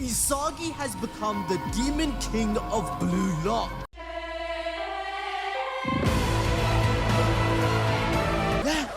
Isagi has become the Demon King of Blue Lock.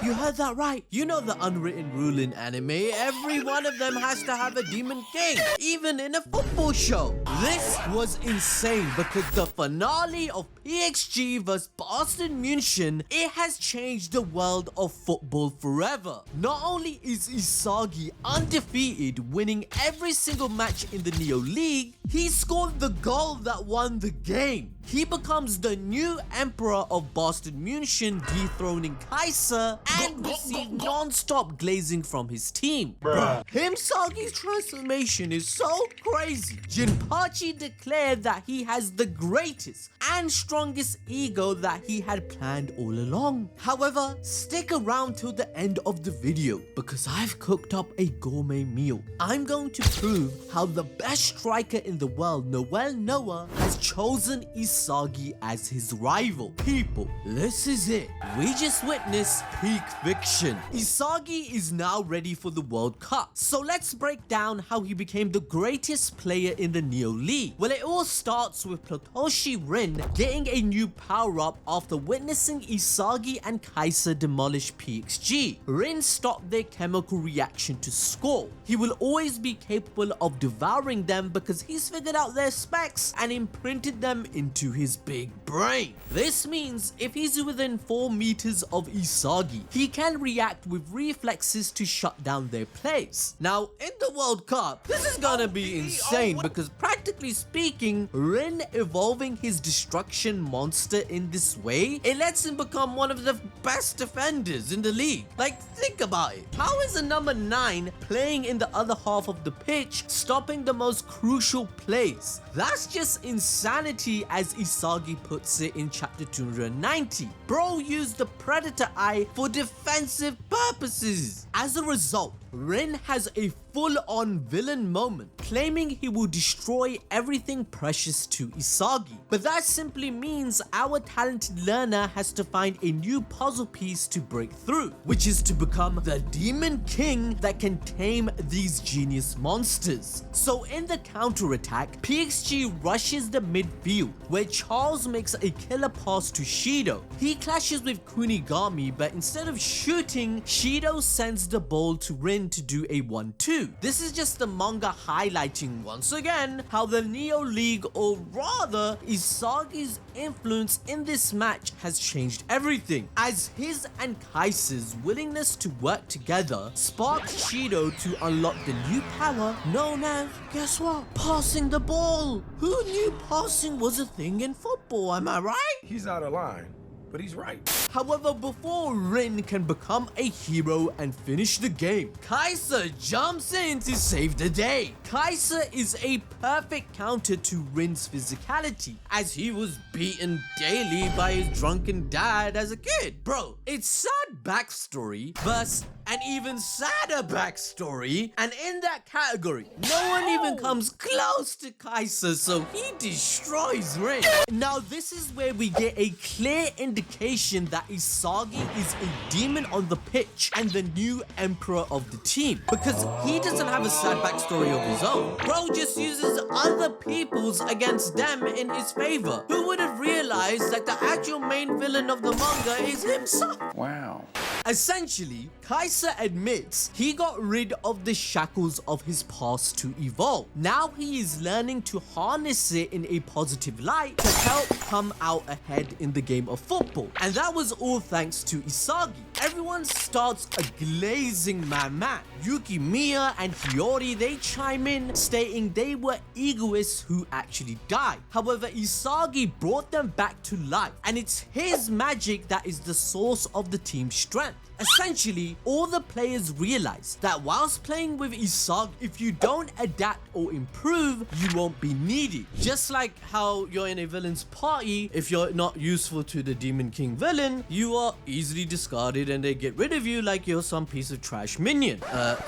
You heard that right. You know the unwritten rule in anime. Every one of them has to have a demon king, even in a football show. This was insane because the finale of PXG vs Bastard Munchen, it has changed the world of football forever. Not only is Isagi undefeated, winning every single match in the Neo League, he scored the goal that won the game. He becomes the new emperor of Bastard Munchen, dethroning Kaiser, and receives non-stop glazing from his team. Hisagi's transformation is so crazy. Jinpachi declared that he has the greatest and strongest ego that he had planned all along. However, stick around till the end of the video because I've cooked up a gourmet meal. I'm going to prove how the best striker in the world, Noel Noah, has chosen Isagi as his rival. People, this is it. We just witnessed peak fiction. Isagi is now ready for the World Cup. So let's break down how he became the greatest player in the Neo League. Well, it all starts with Kaiser and Rin getting a new power-up after witnessing Isagi and Kaiser demolish PXG. Rin stopped their chemical reaction to score. He will always be capable of devouring them because he's figured out their specs and imprinted them into his big brain. This means if he's within 4 meters of Isagi, he can react with reflexes to shut down their plays. Now, in the World Cup, this is gonna be insane because practically speaking, Rin evolving his destruction monster in this way, it lets him become one of the best defenders in the league. Like, think about it. How is a number 9 playing in the other half of the pitch, stopping the most crucial plays? That's just insanity, as Isagi puts it in chapter 290. Bro used the Predator Eye for defensive purposes. As a result, Rin has a full-on villain moment, claiming he will destroy everything precious to Isagi. But that simply means our talented learner has to find a new puzzle piece to break through, which is to become the Demon King that can tame these genius monsters. So in the counterattack, PXG rushes the midfield, where Charles makes a killer pass to Shido. He clashes with Kunigami, but instead of shooting, Shido sends the ball to Rin to do a 1-2. This is just the manga highlighting once again how the Neo League, or rather Isagi's influence in this match, has changed everything, as his and Kaiser's willingness to work together sparked Shido to unlock the new power known as, guess what? Passing the ball. Who knew passing was a thing in football, am I right? He's out of line, but he's right. However, before Rin can become a hero and finish the game, Kaiser jumps in to save the day. Kaiser is a perfect counter to Rin's physicality, as he was beaten daily by his drunken dad as a kid. Bro, it's sad backstory versus an even sadder backstory, and in that category, no one even comes close to Kaiser, so he destroys Rin. Now, this is where we get a clear indication that Isagi is a demon on the pitch and the new emperor of the team, because he doesn't have a sad backstory of his own. Bro just uses other people's against them in his favor. Who would have realized that the actual main villain of the manga is himself? Wow. Essentially, Kaiser admits he got rid of the shackles of his past to evolve. Now he is learning to harness it in a positive light to help come out ahead in the game of football. And that was all thanks to Isagi. Everyone starts a glazing man. Yuki Miya and Hiyori, they chime in, stating they were egoists who actually died. However, Isagi brought them back to life, and it's his magic that is the source of the team's strength. Essentially, all the players realize that whilst playing with Isagi, if you don't adapt or improve, you won't be needed. Just like how you're in a villain's party, if you're not useful to the Demon King villain, you are easily discarded and they get rid of you like you're some piece of trash minion.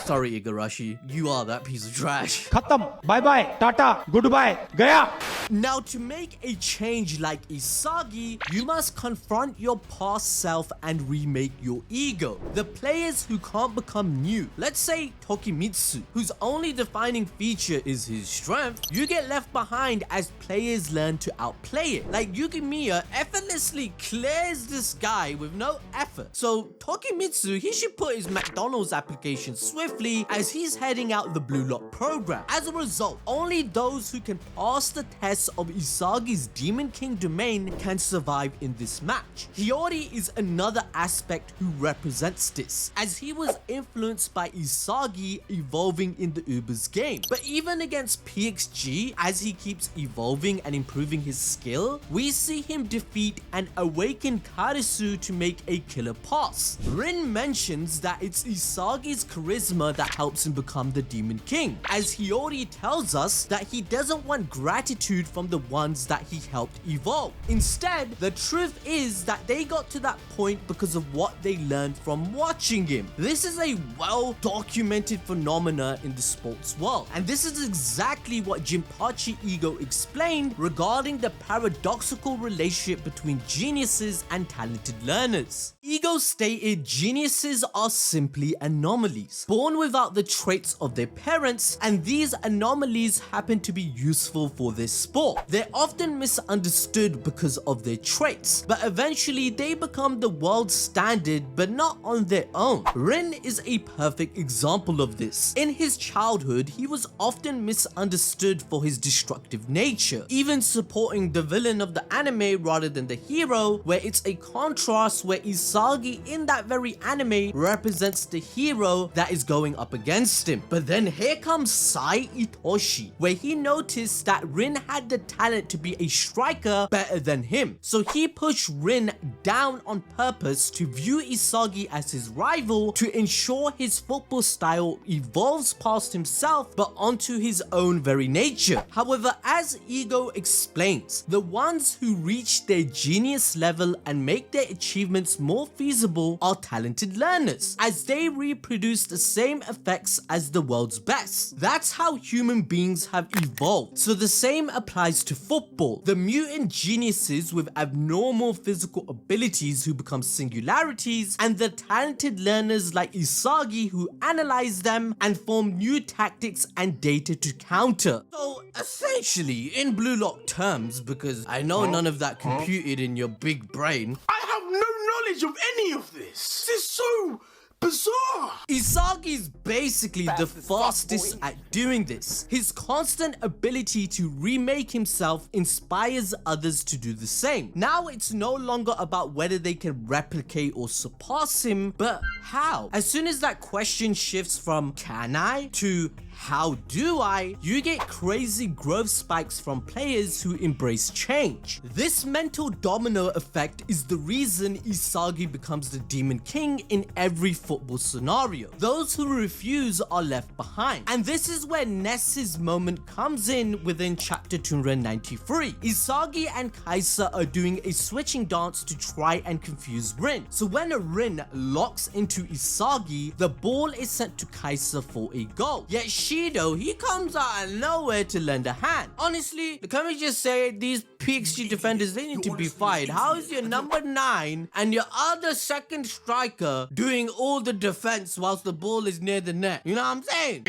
Sorry Igarashi, you are that piece of trash. खत्म, bye bye, ta-ta, goodbye, गया. Now, to make a change like Isagi, you must confront your past self and remake your ego. The players who can't become new, let's say Tokimitsu, whose only defining feature is his strength, you get left behind as players learn to outplay it. Like Yukimiya effortlessly clears this guy with no effort. So Tokimitsu, he should put his McDonald's application swiftly as he's heading out the Blue Lock program. As a result, only those who can pass the test of Isagi's Demon King domain can survive in this match. Hiyori is another aspect who represents this, as he was influenced by Isagi evolving in the Uber's game. But even against PXG, as he keeps evolving and improving his skill, we see him defeat and awaken Karisu to make a killer pass. Rin mentions that it's Isagi's charisma that helps him become the Demon King, as Hiyori tells us that he doesn't want gratitude from the ones that he helped evolve. Instead, the truth is that they got to that point because of what they learned from watching him. This is a well-documented phenomena in the sports world, and this is exactly what Jinpachi Ego explained regarding the paradoxical relationship between geniuses and talented learners. Ego stated geniuses are simply anomalies, born without the traits of their parents, and these anomalies happen to be useful for their sport. They're often misunderstood because of their traits, but eventually they become the world standard, but not on their own. Rin is a perfect example of this. In his childhood, he was often misunderstood for his destructive nature, even supporting the villain of the anime rather than the hero, where it's a contrast where Isagi in that very anime represents the hero that is going up against him. But then here comes Sai Itoshi, where he noticed that Rin had the talent to be a striker better than him. So he pushed Rin down on purpose to view Isagi as his rival to ensure his football style evolves past himself but onto his own very nature. However, as Ego explains, the ones who reach their genius level and make their achievements more feasible are talented learners, as they reproduce the same effects as the world's best. That's how human beings have evolved. So the same applies to football. The mutant geniuses with abnormal physical abilities who become singularities, and the talented learners like Isagi who analyze them and form new tactics and data to counter. So essentially, in Blue Lock terms, because I know none of that computed in your big brain, I have no knowledge of any of this. This is so bizarre. Isagi's basically the fastest at doing this. His constant ability to remake himself inspires others to do the same. Now it's no longer about whether they can replicate or surpass him, but how? As soon as that question shifts from can I to how do I, you get crazy growth spikes from players who embrace change. This mental domino effect is the reason Isagi becomes the Demon King in every football scenario. Those who refuse are left behind. And this is where Ness's moment comes in within chapter 293. Isagi and Kaiser are doing a switching dance to try and confuse Rin. So when a Rin locks into Isagi, the ball is sent to Kaiser for a goal. Yet Shido, he comes out of nowhere to lend a hand. Honestly, can we just say these PXG defenders, they need to be fired. How is your number 9 and your other second striker doing all the defense whilst the ball is near the net? You know what I'm saying?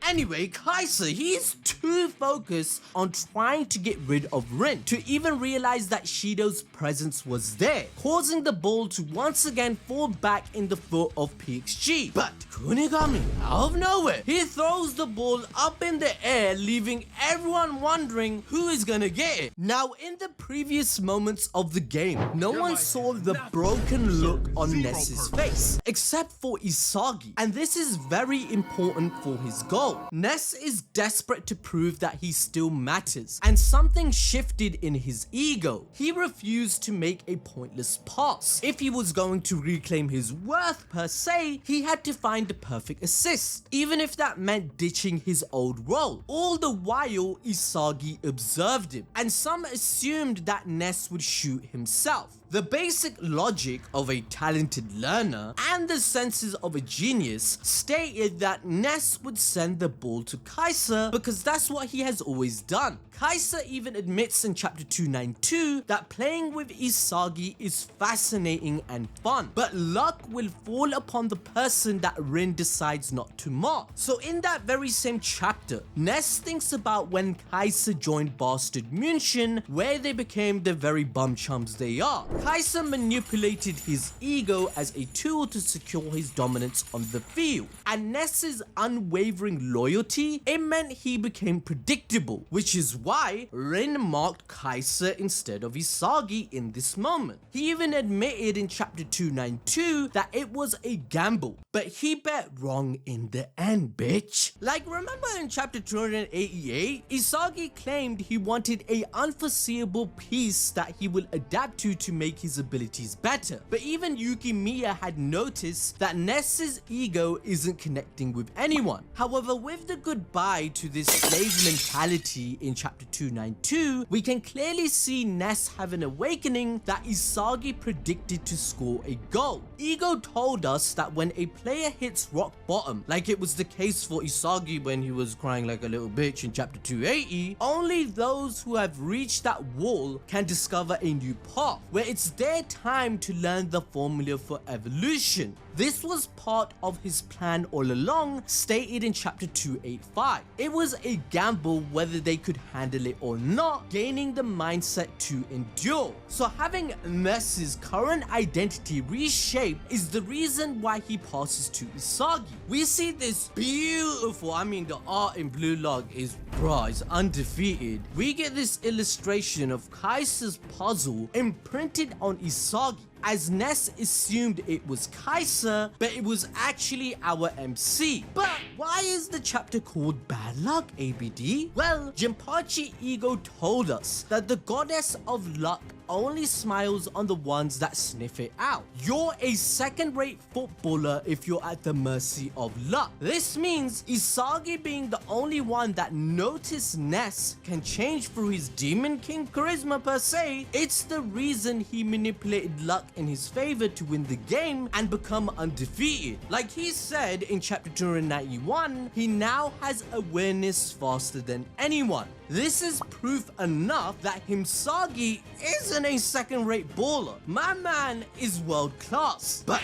Anyway, Kaiser, he's too focused on trying to get rid of Rin to even realize that Shido's presence was there, causing the ball to once again fall back in the foot of PXG. But Kunigami, out of nowhere, he throws the ball up in the air, leaving everyone wondering who is gonna get it. Now, in the previous moments of the game, no one saw the broken look on Ness's face, except for Isagi, and this is very important for his goal. Ness is desperate to prove that he still matters, and something shifted in his ego. He refused to make a pointless pass. If he was going to reclaim his worth per se, he had to find the perfect assist, even if that meant ditching his old role. All the while, Isagi observed him, and some assumed that Ness would shoot himself. The basic logic of a talented learner and the senses of a genius stated that Ness would send the ball to Kaiser because that's what he has always done. Kaiser even admits in chapter 292 that playing with Isagi is fascinating and fun, but luck will fall upon the person that Rin decides not to mark. So in that very same chapter, Ness thinks about when Kaiser joined Bastard Munchen, where they became the very bum chums they are. Kaiser manipulated his ego as a tool to secure his dominance on the field, and Ness's unwavering loyalty, it meant he became predictable, which is why Rin marked Kaiser instead of Isagi in this moment. He even admitted in chapter 292 that it was a gamble, but he bet wrong in the end, bitch. Like, remember in chapter 288, Isagi claimed he wanted a unforeseeable piece that he will adapt to make his abilities better, but even Yukimiya had noticed that Ness's ego isn't connecting with anyone. However, with the goodbye to this slave mentality in chapter 292, we can clearly see Ness have an awakening that Isagi predicted to score a goal. Ego told us that when a player hits rock bottom, like it was the case for Isagi when he was crying like a little bitch in chapter 280, only those who have reached that wall can discover a new path, where it's their time to learn the formula for evolution. This was part of his plan all along, stated in chapter 285. It was a gamble whether they could handle it or not, gaining the mindset to endure. So having Ness's current identity reshaped is the reason why he passes to Isagi. We see this beautiful, the art in Blue Lock is, bruh, it's undefeated. We get this illustration of Kaiser's puzzle imprinted on Isagi, as Ness assumed it was Kaiser, but it was actually our MC. But why is the chapter called Bad Luck, ABD? Well, Jinpachi Ego told us that the goddess of luck only smiles on the ones that sniff it out. You're a second-rate footballer if you're at the mercy of luck. This means Isagi being the only one that noticed Ness can change through his Demon King charisma per se. It's the reason he manipulated luck in his favor to win the game and become undefeated. Like he said in chapter 291, he now has awareness faster than anyone. This is proof enough that Himsagi isn't a second-rate baller. My man is world class. But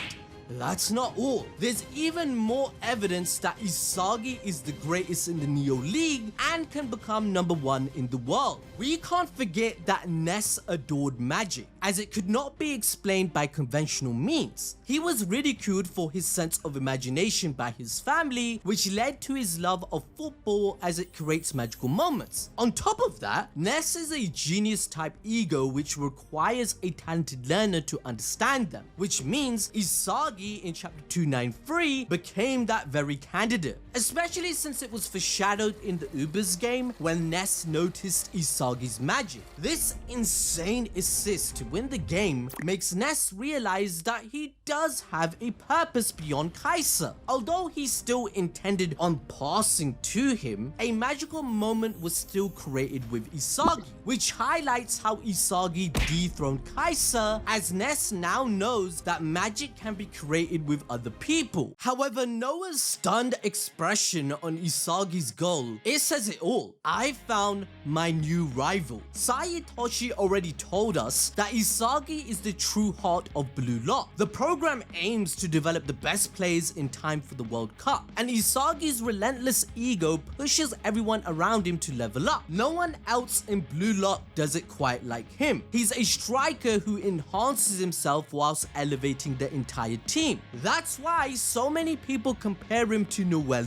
that's not all. There's even more evidence that Isagi is the greatest in the Neo League and can become number one in the world. We can't forget that Ness adored magic, as it could not be explained by conventional means. He was ridiculed for his sense of imagination by his family, which led to his love of football as it creates magical moments. On top of that, Ness is a genius type ego which requires a talented learner to understand them, which means Isagi in chapter 293 became that very candidate, especially since it was foreshadowed in the Ubers game when Ness noticed Isagi's magic. This insane assist to win the game makes Ness realize that he does have a purpose beyond Kaiser. Although he still intended on passing to him, a magical moment was still created with Isagi, which highlights how Isagi dethroned Kaiser, as Ness now knows that magic can be created with other people. However, Noah's stunned expression on Isagi's goal, it says it all. I found my new rival. Sayatoshi already told us that Isagi is the true heart of Blue Lock. The program aims to develop the best players in time for the World Cup, and Isagi's relentless ego pushes everyone around him to level up. No one else in Blue Lock does it quite like him. He's a striker who enhances himself whilst elevating the entire team. That's why so many people compare him to Noah,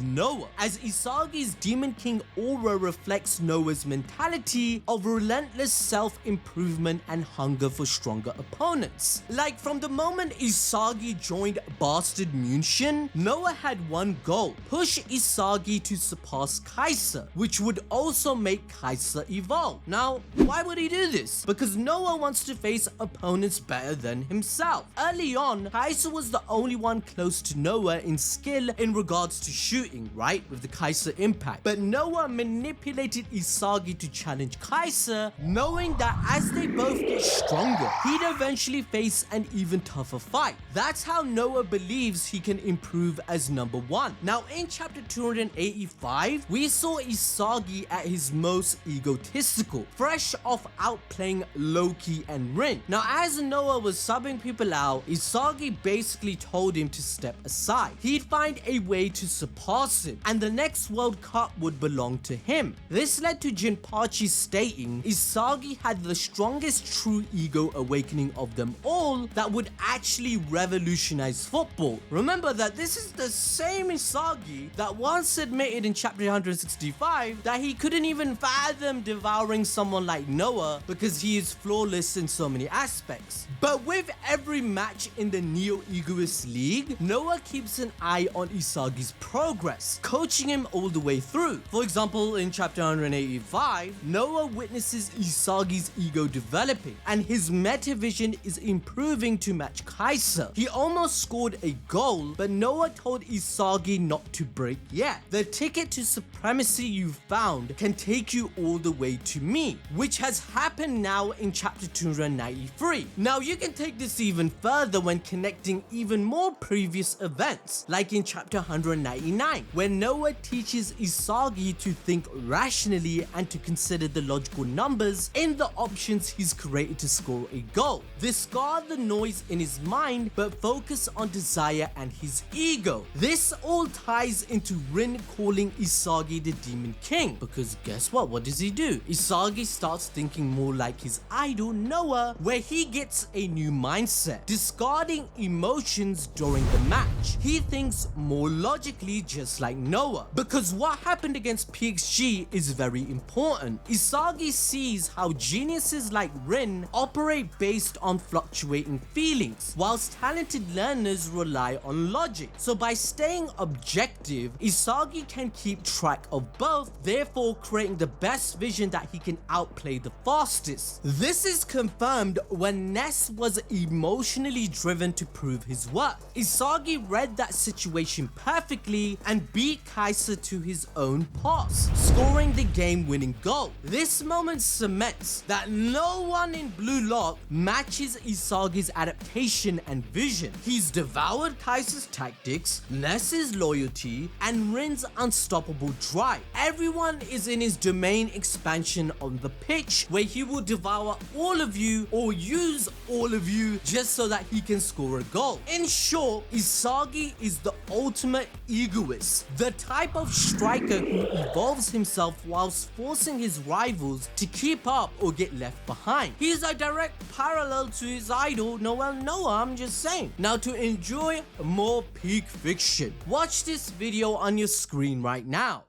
as Isagi's Demon King aura reflects Noah's mentality of relentless self-improvement and hunger for stronger opponents. Like, from the moment Isagi joined Bastard Munchen, Noah had one goal: push Isagi to surpass Kaiser, which would also make Kaiser evolve. Now, why would he do this? Because Noah wants to face opponents better than himself. Early on, Kaiser was the only one close to Noah in skill in regards to shooting, right? With the Kaiser impact. But Noah manipulated Isagi to challenge Kaiser, knowing that as they both get stronger, he'd eventually face an even tougher fight. That's how Noah believes he can improve as number one. Now in chapter 285, we saw Isagi at his most egotistical, fresh off outplaying Loki and Rin. Now as Noah was subbing people out, Isagi basically told him to step aside. He'd find a way to surpass him, and the next World Cup would belong to him. This led to Jinpachi stating Isagi had the strongest true ego awakening of them all that would actually revolutionize football. Remember that this is the same Isagi that once admitted in chapter 165 that he couldn't even fathom devouring someone like Noah because he is flawless in so many aspects. But with every match in the Neo-Egoist League, Noah keeps an eye on Isagi's progress, coaching him all the way through. For example, in chapter 185, Noah witnesses Isagi's ego developing and his meta vision is improving to match Kaiser. He almost scored a goal, but Noah told Isagi not to break yet. The ticket to supremacy you found can take you all the way to me, which has happened now in chapter 293. Now you can take this even further when connecting even more previous events, like in chapter 199, where Noah teaches Isagi to think rationally and to consider the logical numbers in the options he's created to score a goal. Discard the noise in his mind, but focus on desire and his ego. This all ties into Rin calling Isagi the Demon King, because guess what does he do? Isagi starts thinking more like his idol Noah, where he gets a new mindset, discarding emotions during the match. He thinks more logically just like Noah, because what happened against PXG is very important. Isagi sees how geniuses like Rin operate based on fluctuating feelings, whilst talented learners rely on logic. So by staying objective, Isagi can keep track of both, therefore creating the best vision that he can outplay the fastest. This is confirmed when Ness was emotionally driven to prove his worth. Isagi read that situation perfectly and beat Kaiser to his own pass, scoring the game-winning goal. This moment cements that no one in Blue Lock matches Isagi's adaptation and vision. He's devoured Kaiser's tactics, Ness's loyalty, and Rin's unstoppable drive. Everyone is in his domain expansion on the pitch, where he will devour all of you or use all of you just so that he can score a goal. In short, Isagi is the ultimate egoist, the type of striker who evolves himself whilst forcing his rivals to keep up or get left behind. He's a direct parallel to his idol Noah. I'm just saying. Now to enjoy more peak fiction, watch this video on your screen right now.